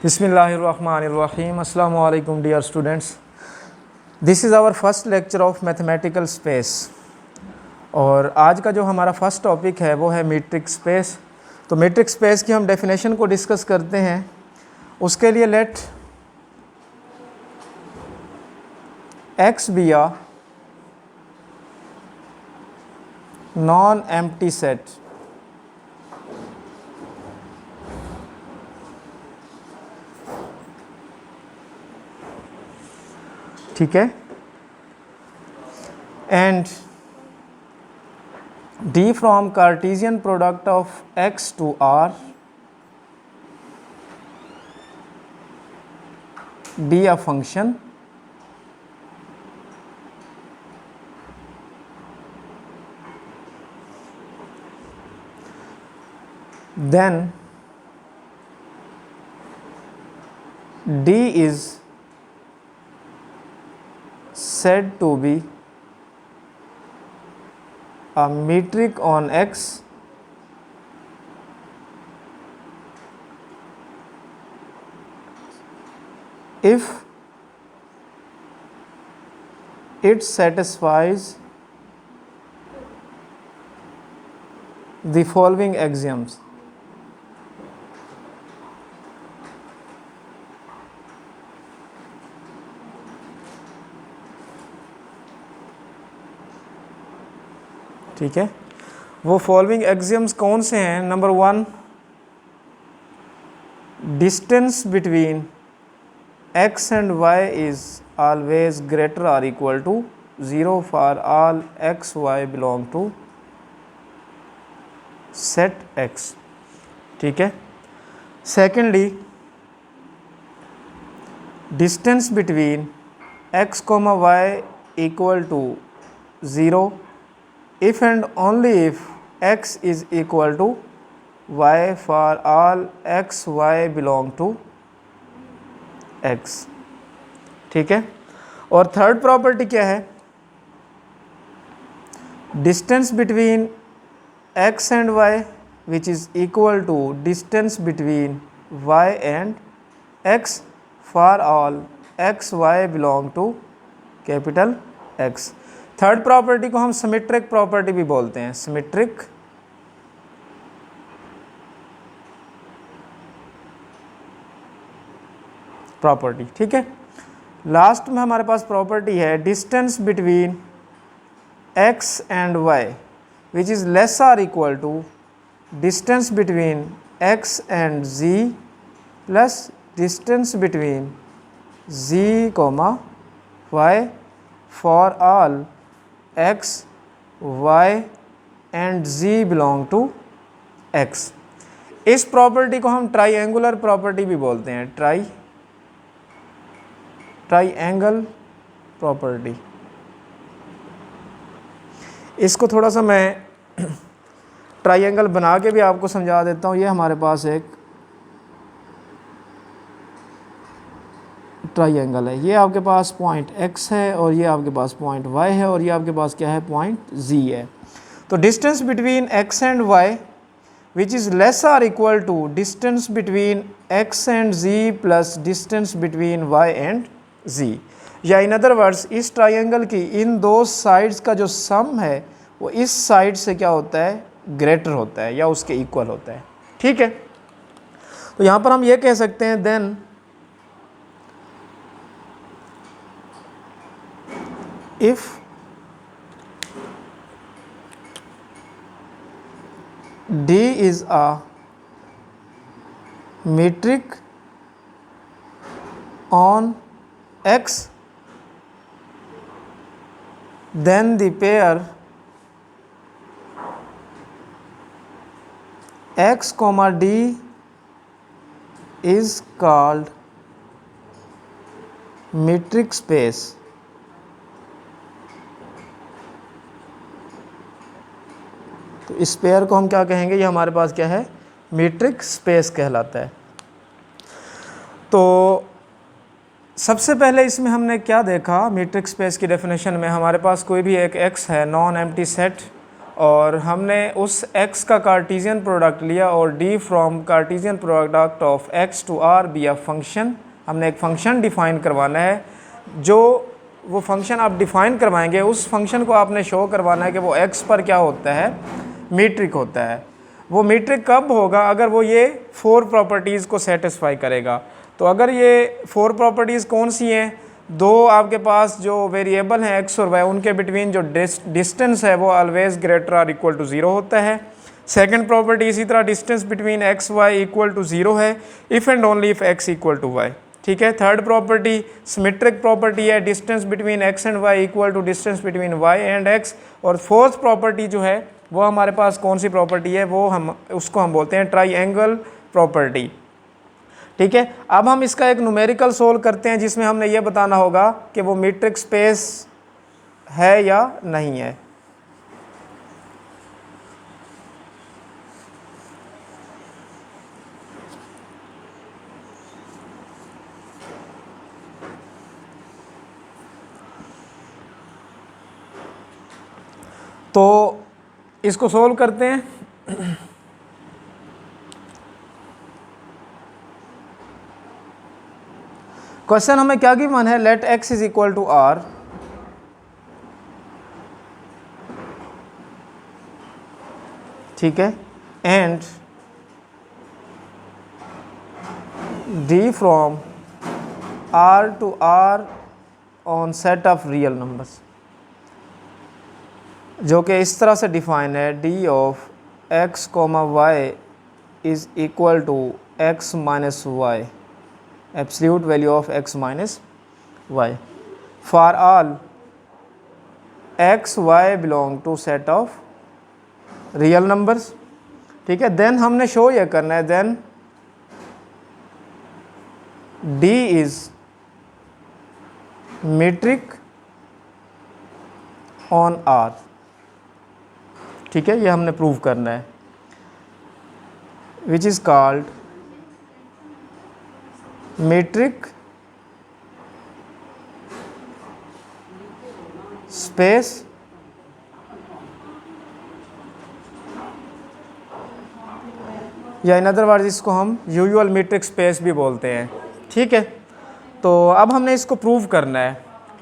बिस्मिल्लाहिर्रहमानिर्रहीम। अस्सलामु अलैकुम dear students, this is our first lecture of mathematical space. और आज का जो हमारा फर्स्ट टॉपिक है वो है मीट्रिक स्पेस। तो मीट्रिक स्पेस की हम डेफिनेशन को डिस्कस करते हैं। उसके लिए let X be a non empty set. ठीक है, and D from cartesian product of X to R be a function then D is said to be a metric on X if it satisfies the following axioms. ठीक है, वो following axioms कौन से हैं? Number 1, distance between x and y is always greater or equal to 0 for all x y belong to set x। ठीक है। Secondly, distance between x comma y equal to 0 if and only if x is equal to y for all x y belong to x। ठीक है। और third property क्या है? Distance between x and y which is equal to distance between y and x for all x y belong to capital X। Third property को हम symmetric property भी बोलते हैं, सिमेट्रिक प्रॉपर्टी। ठीक है। लास्ट में हमारे पास प्रॉपर्टी है distance between x and y which is less or equal to distance between x and z plus distance between z comma y for all x y and z belong to x। इस property को हम triangular property भी बोलते हैं, triangle property. इसको थोड़ा सा मैं ट्राइएंगल बना के भी आपको समझा देता हूँ। ये हमारे पास एक ट्राइएंगल है, ये आपके पास पॉइंट x है और ये आपके पास पॉइंट y है और ये आपके पास क्या है? पॉइंट z है। तो distance between x and y which is less or equal to distance between x and z plus distance between y and z, या इन अदर वर्ड्स इस ट्राइएंगल की इन दो साइड्स का जो सम है वो इस साइड से क्या होता है? ग्रेटर होता है या उसके इक्वल होता है। ठीक है। तो यहाँ पर हम ये कह सकते हैं then if D is a metric on X, then the pair X comma D is called metric space। तो इस पेयर को हम क्या कहेंगे? ये हमारे पास क्या है? मीट्रिक स्पेस कहलाता है। तो सबसे पहले इसमें हमने क्या देखा? मीट्रिक स्पेस की डेफिनेशन में हमारे पास कोई भी एक x है, नॉन एम्प्टी सेट और हमने उस x का कार्टीजियन प्रोडक्ट लिया और d from cartesian product of x to r be a function, हमने एक फंक्शन डिफ़ाइन करवाना है। जो वो फंक्शन आप डिफ़ाइन करवाएंगे उस फंक्शन को आपने शो करवाना है कि वो x पर क्या होता है, मीट्रिक होता है। वो मीट्रिक कब होगा, अगर वो ये 4 प्रॉपर्टीज़ को सेटिस्फाई करेगा। तो अगर ये 4 प्रॉपर्टीज़ कौन सी हैं, दो आपके पास जो वेरिएबल हैं x और y, उनके बिटवीन जो डिस्टेंस है वो always greater or equal to 0 होता है। सेकंड प्रॉपर्टी इसी तरह distance between x y equal to 0 है if and only if x equal to y, ठीक है। थर्ड प्रॉपर्टी सिमेट्रिक प्रॉपर्टी है, distance between x and y equal to distance between y and x। और fourth property जो है वो हमारे पास कौन सी प्रॉपर्टी है, वो उसको हम बोलते हैं ट्राइएंगल प्रॉपर्टी, ठीक है। अब हम इसका एक न्यूमेरिकल सोल्व करते हैं जिसमें हमने ये बताना होगा कि वो मीट्रिक स्पेस है या नहीं है। तो इसको सोल्व करते हैं। क्वेश्चन हमें क्या गिवन है, let x is equal to r, ठीक है, and d from r to r on set of real numbers, जो कि इस तरह से डिफाइन है, d of x, y is equal to x minus Y, absolute value of x minus y for all x y belong to set of real numbers, ठीक है। Then हमने show ये करना है, then d is metric on r, ठीक है, ये हमने प्रूव करना है, which is called metric space या इन अदर वर्ड्स इसको हम यूजुअल मीट्रिक स्पेस भी बोलते हैं, ठीक है। तो अब हमने इसको प्रूव करना है,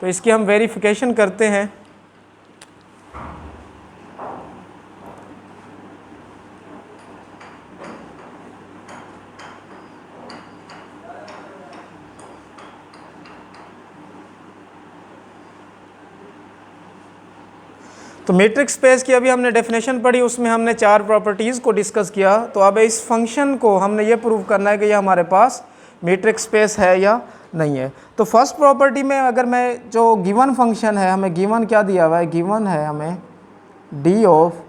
तो इसकी हम वेरिफिकेशन करते हैं। तो मैट्रिक स्पेस की अभी हमने डेफिनेशन पढ़ी, उसमें हमने 4 प्रॉपर्टीज़ को डिस्कस किया। तो अब इस फंक्शन को हमने ये प्रूव करना है कि ये हमारे पास मैट्रिक स्पेस है या नहीं है। तो फर्स्ट प्रॉपर्टी में अगर मैं जो गिवन फंक्शन है, हमें गिवन क्या दिया हुआ है, गिवन है हमें d of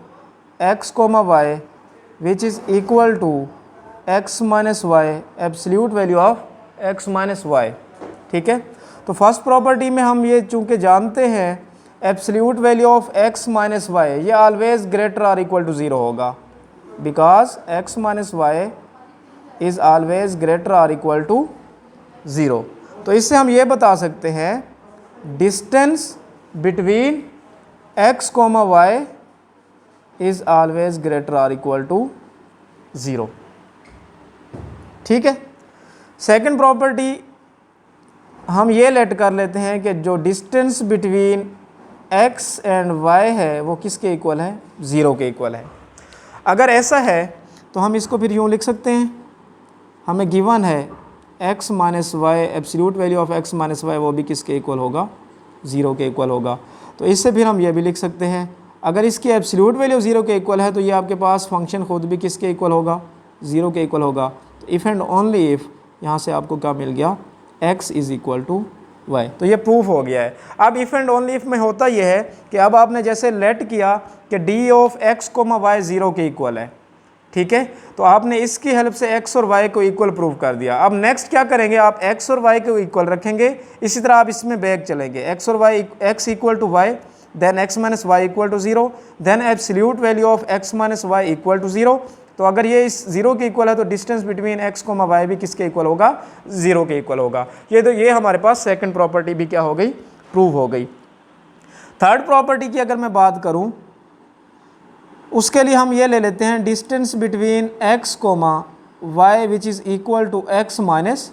x, y which is equal to x minus Y, absolute value of x minus Y, ठीक है। तो फर्स्ट प्रॉपर्टी में हम ये चूँकि जानते हैं absolute value of x minus y, ये always greater or equal to 0 होगा, because x minus y is always greater or equal to 0। तो इससे हम ये बता सकते हैं distance between x, y is always greater or equal to 0, ठीक है। सेकंड प्रॉपर्टी हम ये लेट कर लेते हैं कि जो distance between x and y है वो किसके इक्वल है, 0 के इक्वल है। अगर ऐसा है तो हम इसको फिर यूँ लिख सकते हैं, हमें गिवन है x minus Y, absolute value of x minus Y वो भी किसके इक्वल होगा, 0 के इक्वल होगा। तो इससे फिर हम ये भी लिख सकते हैं, अगर इसकी एब्सोल्यूट वैल्यू 0 के इक्वल है तो ये आपके पास फंक्शन खुद भी किसके इक्वल होगा, 0 के इक्वल होगा। तो इफ़ एंड ओनली इफ़ यहाँ से आपको क्या मिल गया, x is equal to y। तो ये प्रूफ हो गया है। अब इफ़ एंड ओनली इफ़ में होता यह है कि अब आपने जैसे लेट किया कि d ऑफ x, y 0 के इक्वल है, ठीक है। तो आपने इसकी हेल्प से x और y को इक्वल प्रूव कर दिया। अब नेक्स्ट क्या करेंगे, आप x और y को इक्वल रखेंगे, इसी तरह आप इसमें बैक चलेंगे, x और y, x equal to y, then x minus Y equal to 0, then absolute value of x minus Y equal to 0। तो अगर ये इस 0 के इक्वल है तो डिस्टेंस बिटवीन x, y भी किसके इक्वल होगा, 0 के इक्वल होगा। ये हमारे पास सेकंड प्रॉपर्टी भी क्या हो गई, प्रूव हो गई। थर्ड प्रॉपर्टी की अगर मैं बात करूं उसके लिए हम ये ले लेते हैं distance between x comma y which is equal to x minus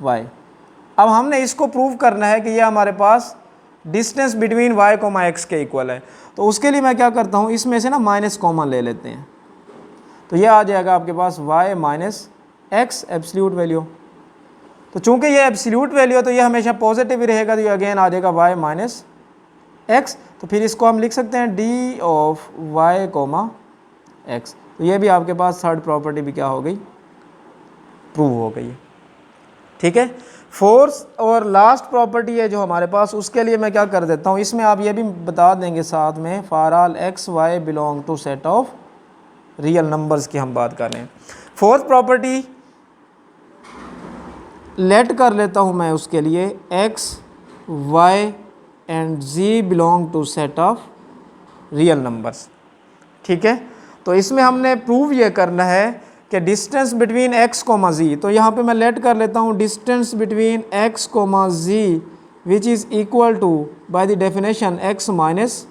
y. अब हमने इसको प्रूव करना है कि ये हमारे पास distance between y comma x के इक्वल है। तो उसके लिए मैं क्या करता हूँ, इसमें से ना माइनस कॉमन ले लेते हैं, तो ये आ जाएगा आपके पास y minus x absolute value. तो चूंकि ये एब्सोल्यूट वैल्यू है तो ये हमेशा पॉजिटिव ही रहेगा, तो ये अगेन आ जाएगा y माइनस एक्स। तो फिर इसको हम लिख सकते हैं d of y comma X. तो ये भी आपके पास थर्ड प्रॉपर्टी भी क्या हो गई, प्रूव हो गई है। ठीक है, फोर्थ और लास्ट प्रॉपर्टी है जो हमारे पास, उसके लिए मैं क्या कर देता हूँ, इसमें आप ये भी बता देंगे साथ में for all X Y belong to set of real numbers की हम बात कर रहे हैं। फोर्थ प्रॉपर्टी लेट कर लेता हूँ मैं उसके लिए X Y and Z belong to set of real numbers. ठीक है, तो इसमें हमने प्रूव ये करना है कि distance between x comma Z, तो यहाँ पे मैं लेट कर लेता हूँ distance between x comma Z which is equal to by the definition x minus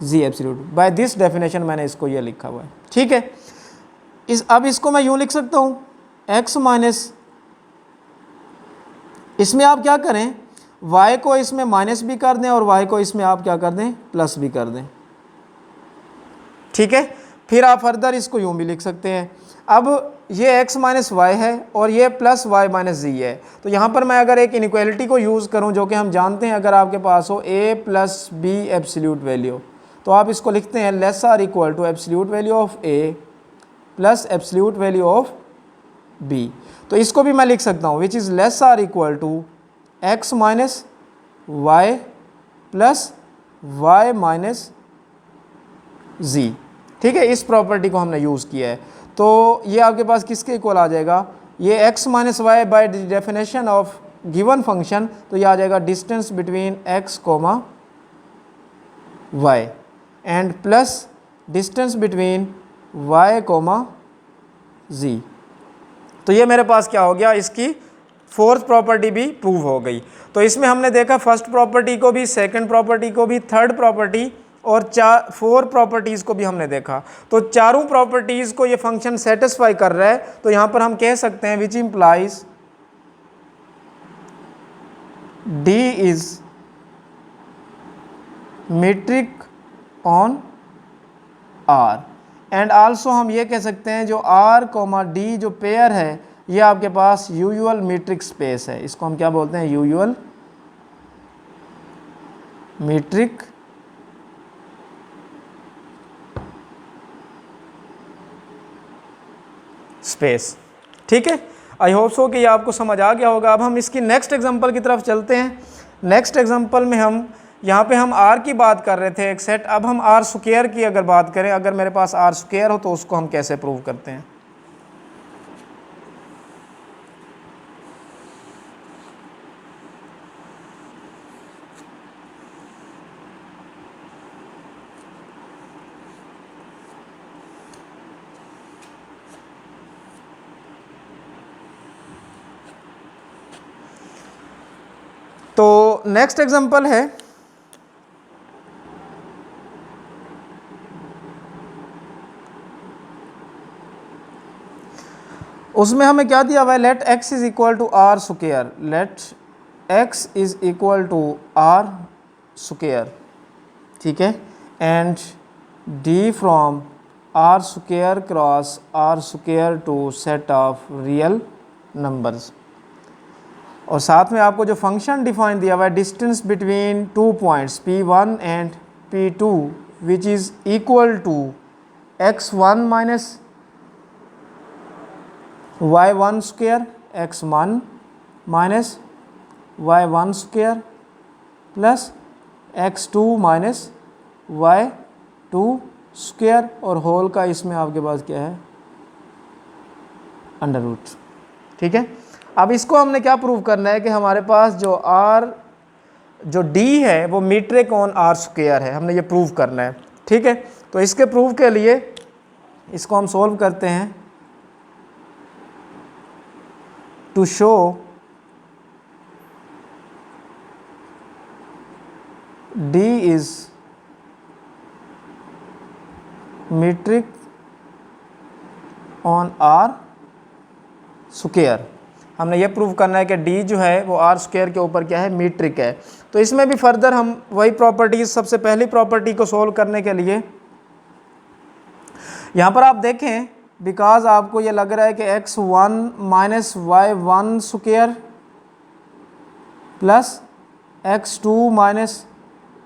Z absolute. By this definition मैंने इसको ये लिखा हुआ है। ठीक है, अब इसको मैं यूँ लिख सकता हूँ x माइनस, इसमें आप क्या करें, y को इसमें माइनस भी कर दें और y को इसमें आप क्या कर दें, प्लस भी कर दें। ठीक है, फिर आप फर्दर इसको यूँ भी लिख सकते हैं। अब ये x माइनस वाई है और ये प्लस y माइनस जी है, तो यहाँ पर मैं अगर एक इनइक्वालिटी को यूज़ करूँ जो कि हम जानते हैं, अगर आपके पास हो a plus b absolute value, तो आप इसको लिखते हैं less or equal to absolute value of a plus absolute value of b। तो इसको भी मैं लिख सकता हूँ which is less or equal to x minus y plus y minus z. ठीक है, इस प्रॉपर्टी को हमने यूज़ किया है, तो ये आपके पास किसके इक्वल आ जाएगा, ये x minus Y by definition of given function, तो ये आ जाएगा distance between x comma y and plus distance between y comma z। तो ये मेरे पास क्या हो गया, इसकी फोर्थ प्रॉपर्टी भी प्रूव हो गई। तो इसमें हमने देखा फर्स्ट प्रॉपर्टी को भी, सेकंड प्रॉपर्टी को भी, थर्ड प्रॉपर्टी और 4 प्रॉपर्टीज़ को भी हमने देखा। तो चारों प्रॉपर्टीज़ को ये फंक्शन सेटिस्फाई कर रहा है, तो यहाँ पर हम कह सकते हैं which implies D is metric on R। And also हम ये कह सकते हैं जो R कोमा D जो पेयर है, ये आपके पास यूजुअल मीट्रिक स्पेस है। इसको हम क्या बोलते हैं, यूजुअल मीट्रिक स्पेस। ठीक है, आई होप सो कि ये आपको समझ आ गया होगा। अब हम इसकी नेक्स्ट एग्जांपल की तरफ चलते हैं। नेक्स्ट एग्जांपल में हम यहाँ पे हम R की बात कर रहे थे एक सेट, अब हम R स्क्वायर की अगर बात करें, अगर मेरे पास R स्क्वायर हो तो उसको हम कैसे प्रूव करते हैं। तो नेक्स्ट एग्जांपल है उसमें हमें क्या दिया हुआ है, let x is equal to R square, let x is equal to R square. ठीक है, and d from R square cross R square to set of real numbers. और साथ में आपको जो फंक्शन डिफाइन दिया हुआ है distance between 2 points P1 and P2 which is equal to x1 minus y1 square, x1 minus y1 square plus x2 minus y2 square, और whole का इसमें आपके पास क्या है, अंडर रूट। ठीक है, अब इसको हमने क्या प्रूव करना है कि हमारे पास जो D है वो मीट्रिक ऑन R स्क्वायर है, हमने ये प्रूव करना है। ठीक है, तो इसके प्रूव के लिए इसको हम सॉल्व करते हैं। To show D is metric on R square. हमने ये प्रूव करना है कि डी जो है वो आर स्क्वायर के ऊपर क्या है, मीट्रिक है। तो इसमें भी फर्दर हम वही प्रॉपर्टीज, सबसे पहली प्रॉपर्टी को सोल्व करने के लिए यहाँ पर आप देखें, बिकॉज आपको ये लग रहा है कि x1 minus y1 square plus x2 minus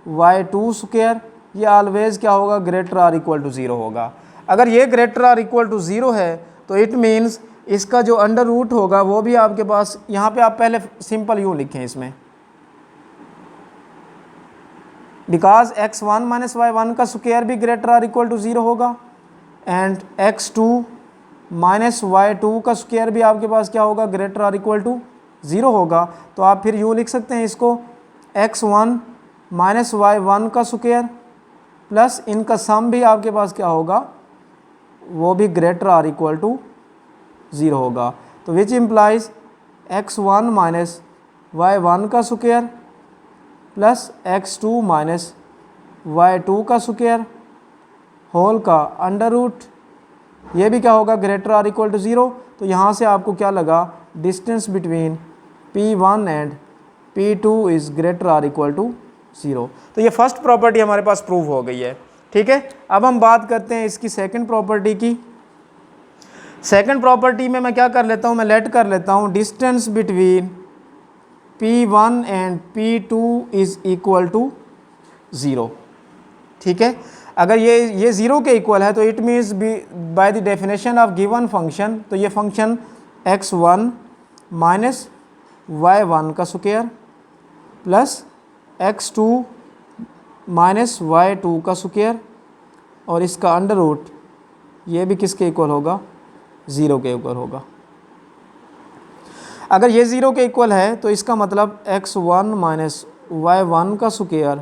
y2 square, ये ऑलवेज क्या होगा, ग्रेटर आर इक्वल टू 0 होगा। अगर ये ग्रेटर आर इक्वल टू 0 है तो इट मीन्स इसका जो अंडर रूट होगा वो भी आपके पास, यहाँ पे आप पहले सिंपल यूँ लिखें इसमें, बिकॉज x1 माइनस y1 का स्क्वायर भी ग्रेटर आर इक्वल टू 0 होगा एंड x2 माइनस y2 का स्क्वायर भी आपके पास क्या होगा, ग्रेटर आर इक्वल टू 0 होगा। तो आप फिर यूँ लिख सकते हैं इसको, x1 माइनस y1 का स्क्वायर प्लस इनका सम भी आपके पास क्या होगा, वो भी ग्रेटर आर इक्वल टू 0 होगा। तो which implies x1 minus y1 का square plus x2 minus y2 का स्क्वायर होल का अंडर रूट, ये भी क्या होगा, ग्रेटर आर इक्वल टू 0। तो यहाँ से आपको क्या लगा, distance between P1 and P2 is greater or equal to 0। तो ये फर्स्ट प्रॉपर्टी हमारे पास प्रूव हो गई है। ठीक है, अब हम बात करते हैं इसकी सेकंड प्रॉपर्टी की। सेकंड प्रॉपर्टी में मैं क्या कर लेता हूँ, मैं लेट कर लेता हूँ distance between P1 and P2 is equal to 0। ठीक है, अगर ये 0 के इक्वल है तो it means by the definition of given function, तो ये फंक्शन x1 माइनस y1 का square plus x2 minus y2 का स्क्वायर और इसका अंडर रूट, ये भी किसके इक्वल होगा, 0 के इक्वल होगा। अगर ये 0 के इक्वल है तो इसका मतलब x1 माइनस y1 का square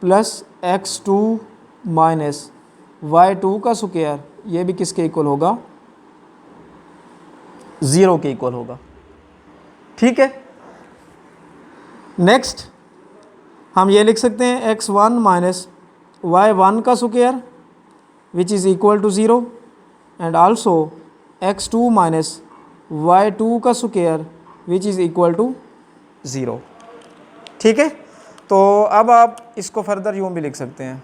plus x2 minus y2 का स्क्वायर, ये भी किसके इक्वल होगा, 0 के इक्वल होगा। ठीक है, नेक्स्ट हम ये लिख सकते हैं x1 माइनस y1 का square which is equal to 0 and also x2 minus y2 का square which is equal to 0। ठीक है, तो अब आप इसको फर्दर यूँ भी लिख सकते हैं,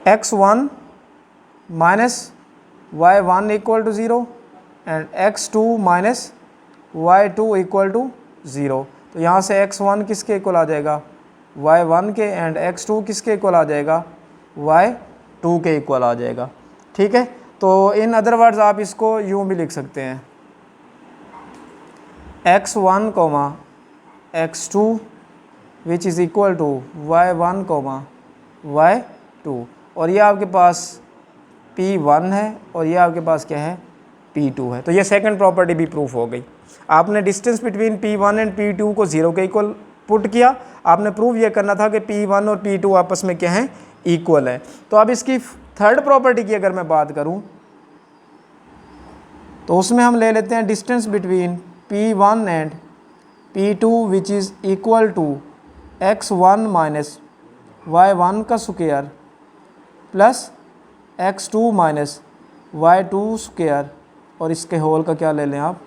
x1 minus y1 equal to 0 and x2 minus y2 equal to 0। तो यहाँ से x1 किसके इक्वल आ जाएगा, y1 के, एंड x2 किसके इक्वल आ जाएगा, y2 के इक्वल आ जाएगा। ठीक है, तो इन अदर वर्ड्स आप इसको यूँ भी लिख सकते हैं, x1 comma x2 which is equal to y1 comma y2, और ये आपके पास P1 है और ये आपके पास क्या है, P2 है। तो ये सेकंड प्रॉपर्टी भी प्रूफ हो गई। आपने distance between P1 and P2 को 0 के इक्वल पुट किया, आपने प्रूव ये करना था कि P1 और P2 आपस में क्या है, इक्वल है। तो अब इसकी थर्ड प्रॉपर्टी की अगर मैं बात करूं तो उसमें हम ले लेते हैं distance between P1 and P2 which is equal to x1 minus y1 का square plus x2 minus y2 square, और इसके होल का क्या ले लें आप,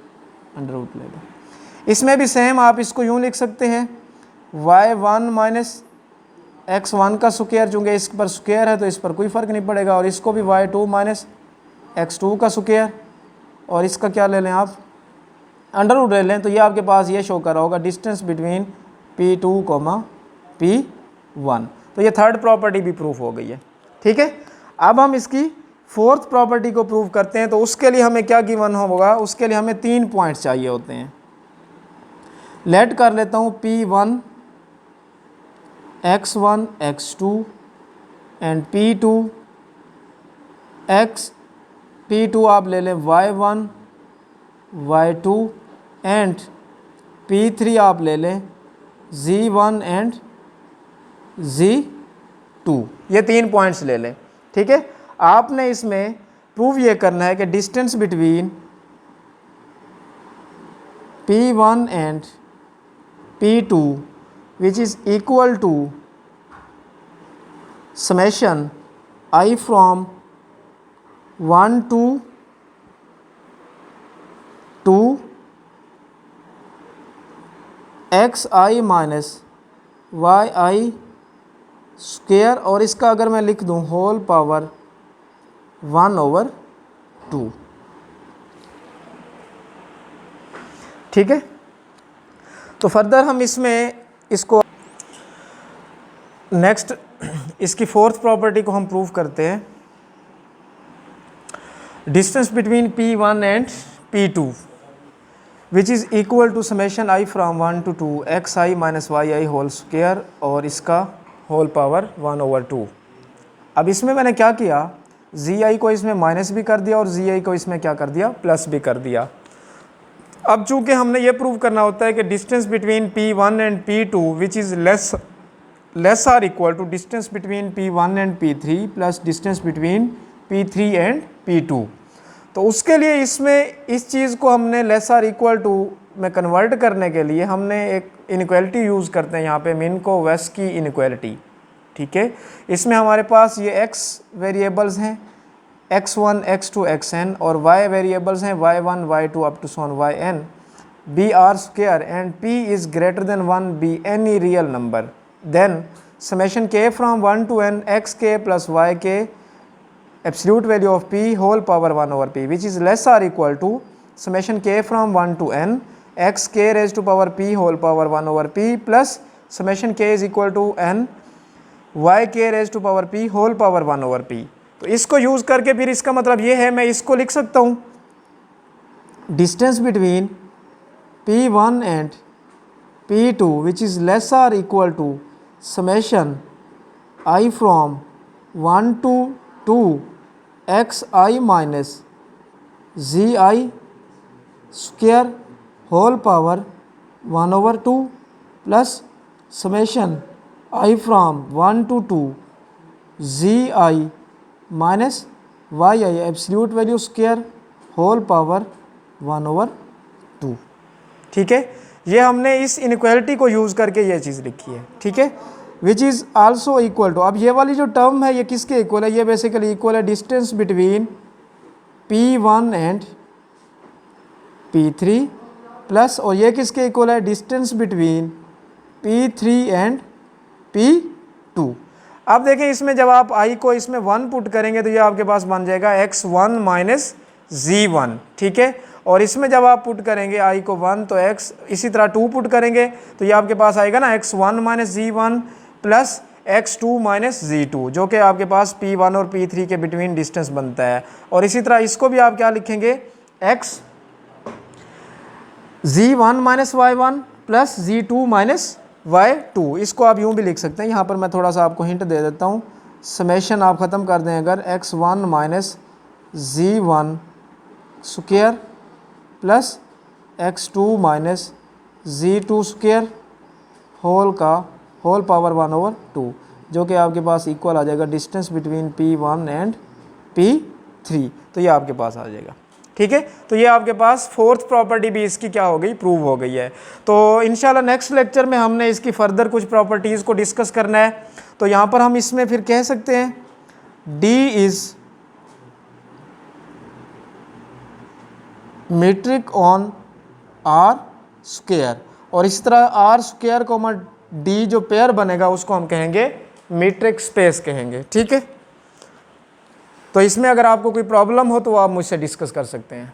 अंडर रूट ले लें। इसमें भी सेम आप इसको यूँ लिख सकते हैं, y1 माइनस x1 का स्क्वायर, चूँकि इस पर स्क्वायर है तो इस पर कोई फ़र्क नहीं पड़ेगा, और इसको भी y2 माइनस x2 का स्क्वायर, और इसका क्या ले लें आप, अंडर रूट ले लें। तो ये आपके पास ये शो कर रहा होगा distance between P2 coma P1। तो ये थर्ड प्रॉपर्टी भी प्रूफ हो गई है। ठीक है, अब हम इसकी फोर्थ प्रॉपर्टी को प्रूव करते हैं। तो उसके लिए हमें क्या गिवन होगा, उसके लिए हमें 3 पॉइंट्स चाहिए होते हैं। लेट कर लेता हूँ P1 x1 x2 and P2 आप ले लें y1 y2 एंड P3 आप ले लें z1 एंड z2। ये 3 पॉइंट्स ले लें। ठीक है, आपने इसमें प्रूव ये करना है कि distance between P1 and P2 which is equal to summation I from 1 to 2 xi minus yi square, और इसका अगर मैं लिख दूं होल पावर 1/2। ठीक है, तो फर्दर हम इसमें इसको नेक्स्ट इसकी फोर्थ प्रॉपर्टी को हम प्रूव करते हैं। Distance between P1 and P2 which is equal to summation I from 1 to 2 xi minus yi whole square, और इसका होल पावर 1/2। अब इसमें मैंने क्या किया, zi को इसमें माइनस भी कर दिया और zi को इसमें क्या कर दिया, प्लस भी कर दिया। अब चूंकि हमने ये प्रूव करना होता है कि distance between P1 and P2 which is less or equal to distance between P1 and P3 plus distance between P3 and P2, तो उसके लिए इसमें इस चीज़ को हमने लेस आर इक्वल टू में कन्वर्ट करने के लिए हमने एक इनइक्वालिटी यूज़ करते हैं यहाँ पे, मिन्को-वेस की इनइक्वालिटी। ठीक है, इसमें हमारे पास ये x वेरिएबल्स हैं x1 x2 xn, और y वेरिएबल्स हैं y1 y2 up to so on yn, b r स्क्वायर and p is greater than 1 be any real number, then summation k from 1 to n xk plus yk absolute value of p whole power 1/p which is less or equal to summation k from 1 to n xk raised to power p whole power 1/p plus summation k is equal to n yk raised to power p whole power 1/p। तो इसको use करके फिर इसका मतलब ये है, मैं इसको लिख सकता हूँ distance between P1 and P2 which is less or equal to summation I from 1 to 2 xi minus zi square whole power 1/2 plus summation I from 1 to 2 zi minus yi absolute value square whole power 1/2। ठीक है, ये हमने इस inequality को use करके ये चीज़ लिखी है। ठीक है, which is also equal to, अब ये वाली जो टर्म है ये किसके इक्वल है, ये बेसिकली इक्वल है distance between P1 and P3 plus, और ये किसके इक्वल है, distance between P3 and P2। अब देखें इसमें जब आप i को इसमें 1 पुट करेंगे तो ये आपके पास बन जाएगा x1 माइनस z1। ठीक है, और इसमें जब आप पुट करेंगे i को 1 तो x, इसी तरह 2 पुट करेंगे तो ये आपके पास आएगा ना x1 minus z1 plus x2 minus z2, जो कि आपके पास P1 और P3 के बिटवीन डिस्टेंस बनता है। और इसी तरह इसको भी आप क्या लिखेंगे, x z1 minus y1 plus z2 minus y2, इसको आप यूँ भी लिख सकते हैं। यहाँ पर मैं थोड़ा सा आपको हिंट दे देता हूँ, समेशन आप ख़त्म कर दें अगर x1 minus z1 square plus x2 minus z2 square whole power 1/2, जो कि आपके पास इक्वल आ जाएगा distance between P1 and P3, तो ये आपके पास आ जाएगा। ठीक है, तो ये आपके पास फोर्थ प्रॉपर्टी भी इसकी क्या हो गई, प्रूव हो गई है। तो इंशाल्लाह नेक्स्ट लेक्चर में हमने इसकी फर्दर कुछ प्रॉपर्टीज़ को डिस्कस करना है। तो यहाँ पर हम इसमें फिर कह सकते हैं D is metric on R square, और इस तरह R स्क्वायर को D जो पेयर बनेगा उसको हम कहेंगे मीट्रिक स्पेस कहेंगे। ठीक है, तो इसमें अगर आपको कोई प्रॉब्लम हो तो आप मुझसे डिस्कस कर सकते हैं।